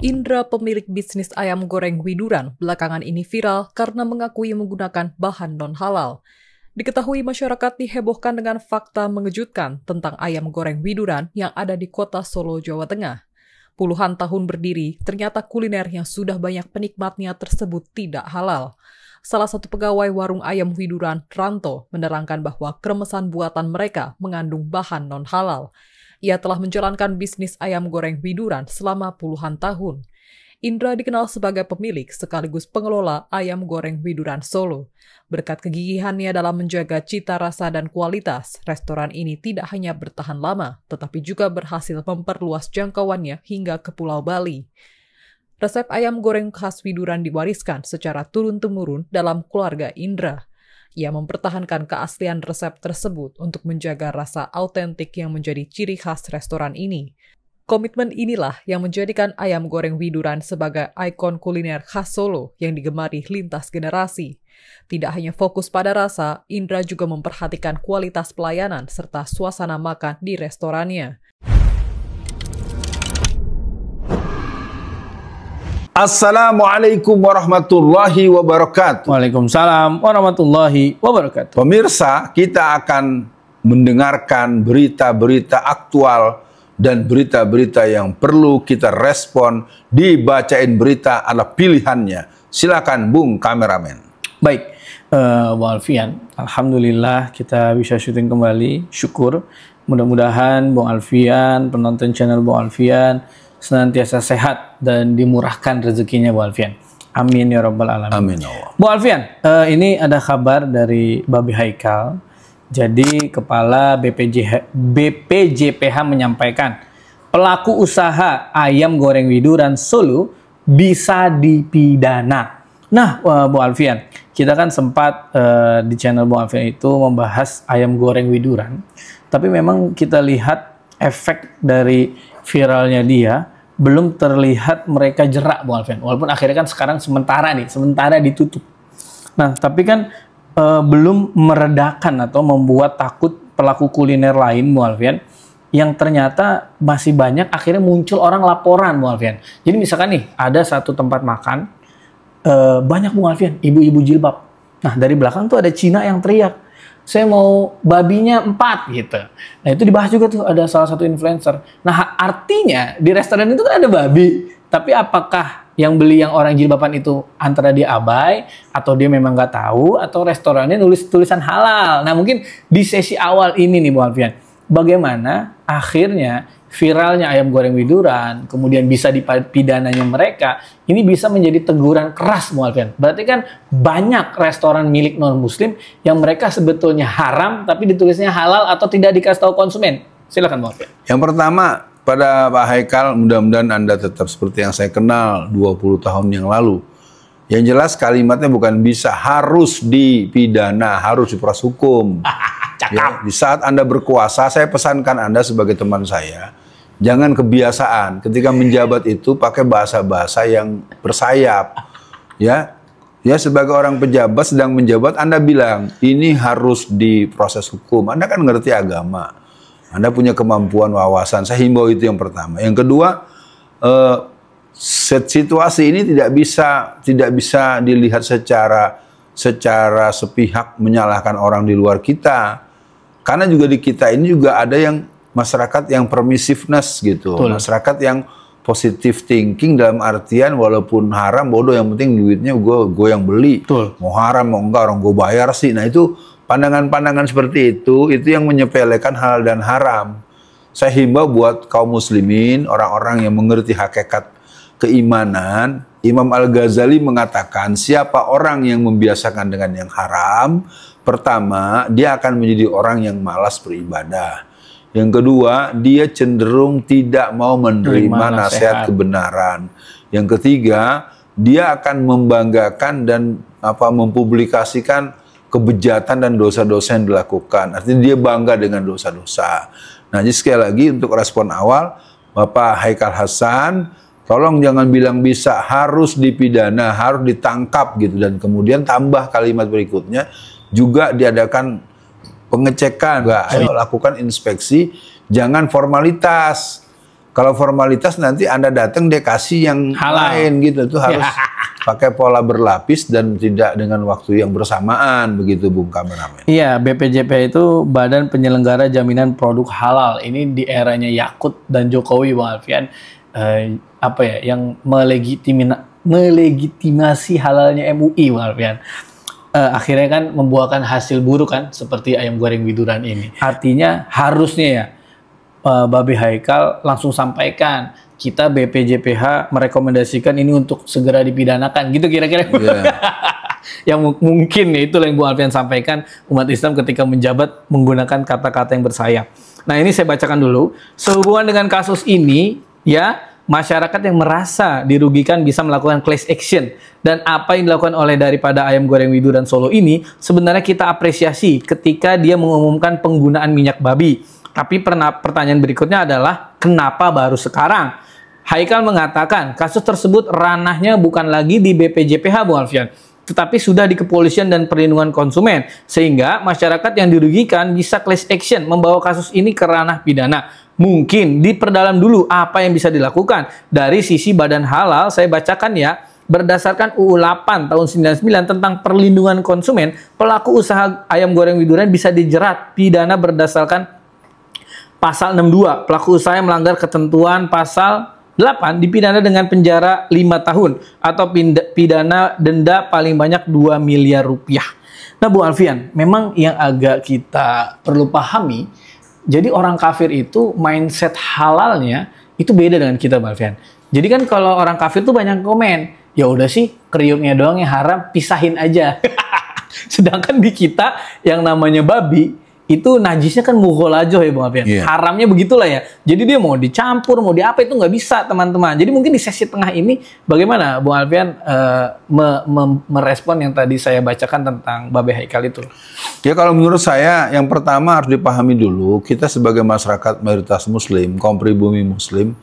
Indra, pemilik bisnis ayam goreng Widuran, belakangan ini viral karena mengakui menggunakan bahan non-halal. Diketahui masyarakat dihebohkan dengan fakta mengejutkan tentang ayam goreng Widuran yang ada di kota Solo, Jawa Tengah. Puluhan tahun berdiri, ternyata kuliner yang sudah banyak penikmatnya tersebut tidak halal. Salah satu pegawai warung ayam Widuran, Ranto, menerangkan bahwa kremesan buatan mereka mengandung bahan non-halal. Ia telah menjalankan bisnis ayam goreng Widuran selama puluhan tahun. Indra dikenal sebagai pemilik sekaligus pengelola ayam goreng Widuran Solo. Berkat kegigihannya dalam menjaga cita rasa dan kualitas, restoran ini tidak hanya bertahan lama, tetapi juga berhasil memperluas jangkauannya hingga ke Pulau Bali. Resep ayam goreng khas Widuran diwariskan secara turun-temurun dalam keluarga Indra. Ia mempertahankan keaslian resep tersebut untuk menjaga rasa autentik yang menjadi ciri khas restoran ini. Komitmen inilah yang menjadikan ayam goreng Widuran sebagai ikon kuliner khas Solo yang digemari lintas generasi. Tidak hanya fokus pada rasa, Indra juga memperhatikan kualitas pelayanan serta suasana makan di restorannya. Assalamualaikum warahmatullahi wabarakatuh. Waalaikumsalam warahmatullahi wabarakatuh. Pemirsa, kita akan mendengarkan berita-berita aktual dan berita-berita yang perlu kita respon. Dibacain berita adalah pilihannya. Silakan Bung Kameramen. Baik, Bu Alfian, alhamdulillah kita bisa syuting kembali. Syukur. Mudah-mudahan Bung Alfian, penonton channel Bung Alfian senantiasa sehat dan dimurahkan rezekinya, Bu Alfian. Amin ya rabbal alamin. Amin Allah. Bu Alfian, ini ada kabar dari Babi Haikal. Jadi Kepala BPJPH menyampaikan pelaku usaha ayam goreng Widuran Solo bisa dipidana. Nah, Bu Alfian, kita kan sempat di channel Bu Alfian itu membahas ayam goreng Widuran. Tapi memang kita lihat efek dari viralnya dia belum terlihat mereka jerak, Bu Alfian. Walaupun akhirnya kan sekarang sementara ditutup. Nah, tapi kan belum meredakan atau membuat takut pelaku kuliner lain, Bu Alfian, yang ternyata masih banyak akhirnya muncul orang laporan, Bu Alfian. Jadi misalkan nih ada satu tempat makan banyak, Bu Alfian, ibu-ibu jilbab. Nah, dari belakang tuh ada Cina yang teriak, saya mau babinya 4 gitu. Nah, itu dibahas juga tuh, ada salah satu influencer. Nah, artinya di restoran itu kan ada babi. Tapi apakah yang beli yang orang jilbaban itu antara dia abai, atau dia memang nggak tahu, atau restorannya nulis tulisan halal. Nah, mungkin di sesi awal ini nih, Bu Alfian, bagaimana akhirnya viralnya ayam goreng Widuran, kemudian bisa dipidananya mereka, ini bisa menjadi teguran keras, Bu Alfian. Berarti kan banyak restoran milik non-muslim yang mereka sebetulnya haram, tapi ditulisnya halal atau tidak dikasih tahu konsumen. Silakan, Bu Alfian. Yang pertama, pada Pak Haikal, mudah-mudahan Anda tetap seperti yang saya kenal 20 tahun yang lalu. Yang jelas kalimatnya bukan bisa, harus dipidana, harus diproses hukum. Ya, di saat Anda berkuasa, saya pesankan Anda sebagai teman saya, jangan kebiasaan ketika menjabat itu pakai bahasa-bahasa yang bersayap. Ya, sebagai orang pejabat sedang menjabat, Anda bilang ini harus diproses hukum. Anda kan ngerti agama, Anda punya kemampuan wawasan. Saya himbau itu yang pertama. Yang kedua, situasi ini tidak bisa dilihat secara sepihak menyalahkan orang di luar kita. Karena juga di kita ini juga ada yang masyarakat yang permissiveness gitu. Betul. Masyarakat yang positive thinking dalam artian walaupun haram bodoh, yang penting duitnya gue yang beli. Betul. Mau haram mau enggak orang gue bayar sih. Nah, itu pandangan-pandangan seperti itu yang menyepelekan halal dan haram. Saya himbau buat kaum muslimin, orang-orang yang mengerti hakikat keimanan. Imam Al-Ghazali mengatakan siapa orang yang membiasakan dengan yang haram, pertama, dia akan menjadi orang yang malas beribadah. Yang kedua, dia cenderung tidak mau menerima nasihat kebenaran. Yang ketiga, dia akan membanggakan dan mempublikasikan kebejatan dan dosa-dosa yang dilakukan. Artinya dia bangga dengan dosa-dosa. Nah, jadi sekali lagi untuk respon awal, Bapak Haikal Hasan, tolong jangan bilang bisa, harus dipidana, harus ditangkap gitu. Dan kemudian tambah kalimat berikutnya, juga diadakan pengecekan, ayo lakukan inspeksi, jangan formalitas. Kalau formalitas nanti Anda datang dia kasih yang Halal. lain gitu. Itu harus pakai pola berlapis dan tidak dengan waktu yang bersamaan begitu Bung Kameramen. Iya, BPJPH itu Badan Penyelenggara Jaminan Produk Halal. Ini di eranya Yakut dan Jokowi, Bang Alfian. Yang melegitimasi halalnya MUI, Bang Alfian. Akhirnya kan membuahkan hasil buruk kan, seperti ayam goreng widuran ini. Artinya harusnya ya, Babe Haikal langsung sampaikan, kita BPJPH merekomendasikan ini untuk segera dipidanakan, gitu kira-kira. Yeah. Yang mungkin ya itulah yang Bu Alfian sampaikan, umat Islam ketika menjabat menggunakan kata-kata yang bersayap. Nah, ini saya bacakan dulu. Sehubungan dengan kasus ini, ya, masyarakat yang merasa dirugikan bisa melakukan class action. Dan apa yang dilakukan oleh daripada ayam goreng widuran Solo ini, sebenarnya kita apresiasi ketika dia mengumumkan penggunaan minyak babi. Tapi pertanyaan berikutnya adalah, kenapa baru sekarang? Haikal mengatakan, kasus tersebut ranahnya bukan lagi di BPJPH, Bu Alfian, tetapi sudah di Kepolisian dan Perlindungan Konsumen. Sehingga masyarakat yang dirugikan bisa class action, membawa kasus ini ke ranah pidana. Mungkin diperdalam dulu apa yang bisa dilakukan. Dari sisi Badan Halal, saya bacakan ya, berdasarkan UU 8 tahun 99 tentang perlindungan konsumen, pelaku usaha ayam goreng widuran bisa dijerat pidana berdasarkan Pasal 62, pelaku usaha yang melanggar ketentuan Pasal 8 dipidana dengan penjara 5 tahun atau pidana denda paling banyak 2 miliar rupiah. Nah, Bu Alfian, memang yang agak kita perlu pahami, jadi orang kafir itu mindset halalnya itu beda dengan kita, Bu Alfian. Jadi kan kalau orang kafir tuh banyak komen, ya udah sih kriuknya doang yang haram, pisahin aja. Sedangkan di kita yang namanya babi, itu najisnya kan mughalajoh ya Bang Alfian. Yeah. Haramnya begitulah ya. Jadi dia mau dicampur, mau diapa itu nggak bisa teman-teman. Jadi mungkin di sesi tengah ini bagaimana Bang Alfian merespon yang tadi saya bacakan tentang Babe Haikal itu? Ya kalau menurut saya yang pertama harus dipahami dulu, kita sebagai masyarakat mayoritas muslim, kaum pribumi muslim,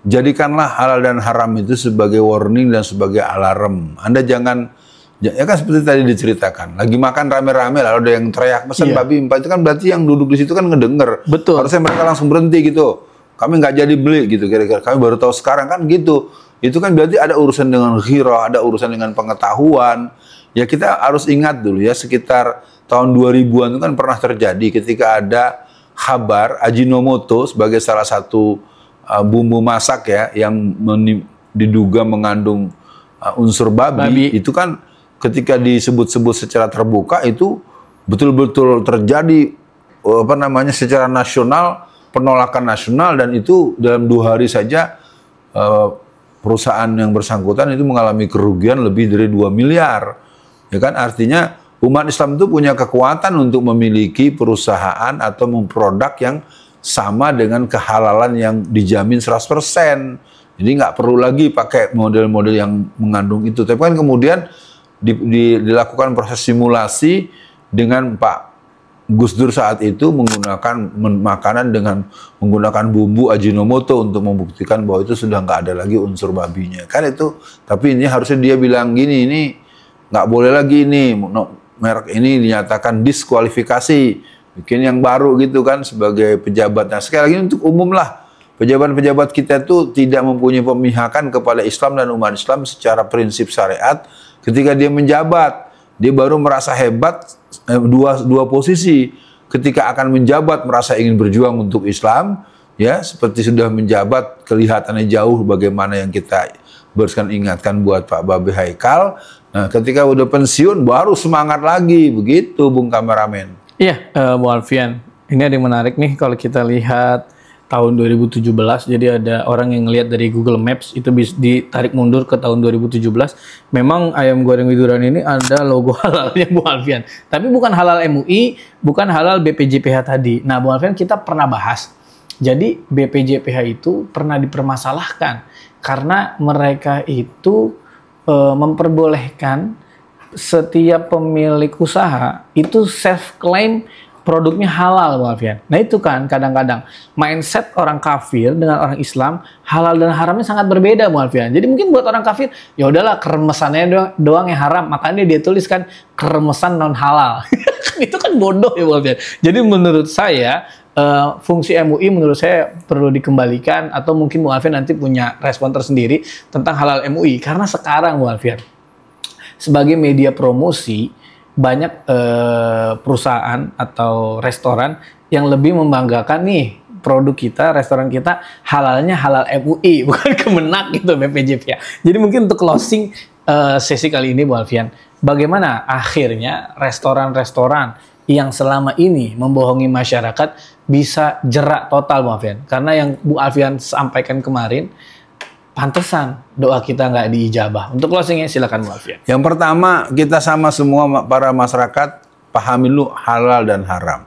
jadikanlah halal dan haram itu sebagai warning dan sebagai alarm. Anda jangan, ya kan seperti tadi diceritakan, lagi makan rame-rame lalu ada yang teriak pesan babi 4, itu kan berarti yang duduk di situ kan ngedenger. Betul. Harusnya mereka langsung berhenti gitu. Kami nggak jadi beli gitu kira-kira. Kami baru tahu sekarang kan gitu. Itu kan berarti ada urusan dengan ghirah, ada urusan dengan pengetahuan. Ya kita harus ingat dulu ya, sekitar tahun 2000-an itu kan pernah terjadi ketika ada kabar Ajinomoto sebagai salah satu bumbu masak ya yang diduga mengandung unsur babi. Itu kan ketika disebut-sebut secara terbuka itu betul-betul terjadi secara nasional, penolakan nasional, dan itu dalam 2 hari saja perusahaan yang bersangkutan itu mengalami kerugian lebih dari 2 miliar. Ya kan, artinya umat Islam itu punya kekuatan untuk memiliki perusahaan atau produk yang sama dengan kehalalan yang dijamin 100%. Jadi nggak perlu lagi pakai model-model yang mengandung itu. Tapi kan kemudian dilakukan proses simulasi dengan Pak Gus Dur saat itu menggunakan makanan dengan menggunakan bumbu Ajinomoto untuk membuktikan bahwa itu sudah nggak ada lagi unsur babinya. Kan itu, tapi ini harusnya dia bilang gini, ini nggak boleh lagi ini, merek ini dinyatakan diskualifikasi, bikin yang baru gitu kan sebagai pejabat. Nah sekali lagi untuk umum lah, pejabat-pejabat kita itu tidak mempunyai pemihakan kepada Islam dan umat Islam secara prinsip syariat. Ketika dia menjabat, dia baru merasa hebat, dua posisi. Ketika akan menjabat merasa ingin berjuang untuk Islam, ya seperti sudah menjabat kelihatannya jauh bagaimana yang kita barusan ingatkan buat Pak Babe Haikal. Nah, ketika udah pensiun baru semangat lagi, begitu Bung Kameramen. Iya, Bu Alfian. Ini ada yang menarik nih kalau kita lihat tahun 2017, jadi ada orang yang ngelihat dari Google Maps itu bisa ditarik mundur ke tahun 2017. Memang ayam goreng widuran ini ada logo halalnya Bu Alfian, tapi bukan halal MUI, bukan halal BPJPH tadi. Nah Bu Alfian, kita pernah bahas, jadi BPJPH itu pernah dipermasalahkan karena mereka itu memperbolehkan setiap pemilik usaha itu self claim produknya halal, Bu Alfian. Nah itu kan kadang-kadang mindset orang kafir dengan orang Islam, halal dan haramnya sangat berbeda, Bu Alfian. Jadi mungkin buat orang kafir, ya udahlah keremesannya doang yang haram, makanya dia tuliskan keremesan non halal. Itu kan bodoh ya, Bu Alfian. Jadi menurut saya fungsi MUI menurut saya perlu dikembalikan, atau mungkin Bu Alfian nanti punya respon tersendiri tentang halal MUI. Karena sekarang Bu Alfian, sebagai media promosi, banyak perusahaan atau restoran yang lebih membanggakan nih produk kita, restoran kita halalnya halal MUI, bukan Kemenak gitu, BPJPH. Jadi mungkin untuk closing sesi kali ini Bu Alfian, bagaimana akhirnya restoran-restoran yang selama ini membohongi masyarakat bisa jerak total Bu Alfian? Karena yang Bu Alfian sampaikan kemarin, pantesan doa kita nggak diijabah. Untuk closingnya silakan Bu Alfian. Yang pertama, kita sama semua para masyarakat pahami dulu halal dan haram.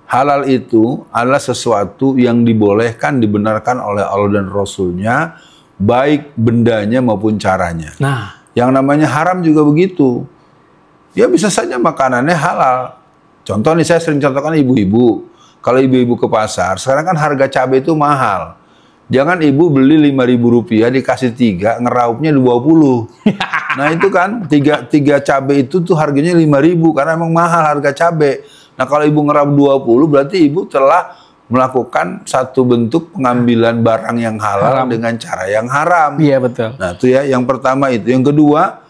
Halal itu adalah sesuatu yang dibolehkan, dibenarkan oleh Allah dan Rasul-Nya, baik bendanya maupun caranya. Nah, yang namanya haram juga begitu. Ya bisa saja makanannya halal. Contoh nih, saya sering contohkan ibu-ibu. Kalau ibu-ibu ke pasar, sekarang kan harga cabai itu mahal. Jangan ibu beli Rp5.000, dikasih 3, ngeraupnya 20. Nah itu kan, tiga cabai itu tuh harganya 5.000, karena emang mahal harga cabai. Nah kalau ibu ngeraup 20, berarti ibu telah melakukan satu bentuk pengambilan barang yang halal dengan cara yang haram. Iya betul. Nah itu ya, yang pertama itu. Yang kedua,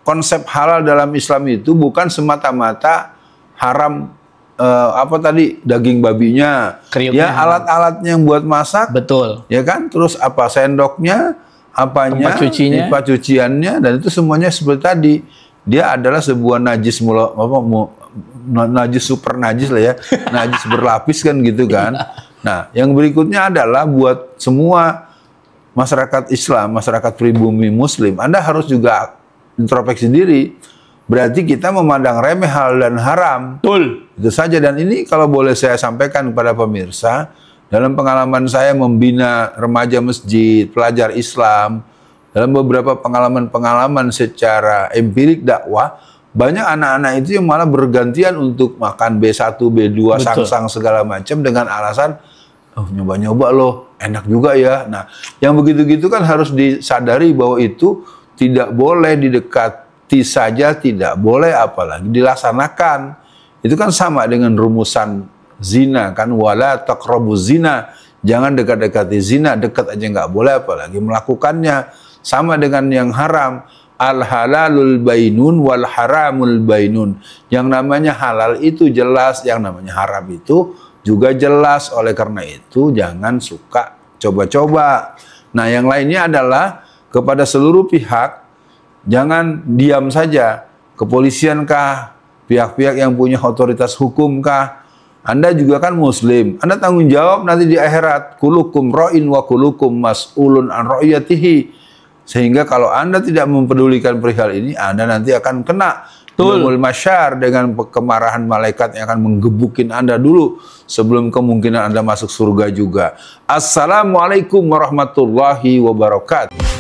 konsep halal dalam Islam itu bukan semata-mata haram daging babinya, kriuknya, ya alat-alatnya yang buat masak, betul, ya kan, terus sendoknya, apanya, tempat cuciannya, dan itu semuanya seperti tadi, dia adalah sebuah najis najis super najis lah ya, najis berlapis kan gitu kan. Nah yang berikutnya adalah buat semua masyarakat Islam, masyarakat pribumi Muslim, Anda harus juga introspeksi diri. Berarti kita memandang remeh halal dan haram. Betul. Itu saja. Dan ini kalau boleh saya sampaikan kepada pemirsa, dalam pengalaman saya membina remaja masjid, pelajar Islam, dalam beberapa pengalaman-pengalaman secara empirik dakwah, banyak anak-anak itu yang malah bergantian untuk makan B1, B2, sangsang segala macam dengan alasan, oh nyoba-nyoba loh, enak juga ya. Nah, yang begitu-gitu kan harus disadari bahwa itu tidak boleh didekati saja, tidak boleh apalagi dilaksanakan. Itu kan sama dengan rumusan zina kan, wala taqrabuz zina, jangan dekat-dekati zina, dekat aja nggak boleh apalagi melakukannya. Sama dengan yang haram, al halalul bainun wal haramul bainun. Yang namanya halal itu jelas, yang namanya haram itu juga jelas. Oleh karena itu jangan suka coba-coba. Nah yang lainnya adalah kepada seluruh pihak, jangan diam saja. Kepolisian kah, pihak-pihak yang punya otoritas hukum kah, Anda juga kan muslim, Anda tanggung jawab nanti di akhirat. Kulukum ra'in wa kulukum mas'ulun an ra'iyatihi. Sehingga kalau Anda tidak mempedulikan perihal ini, Anda nanti akan kena yaumul masyar dengan kemarahan malaikat yang akan menggebukin Anda dulu sebelum kemungkinan Anda masuk surga juga. Assalamualaikum warahmatullahi wabarakatuh.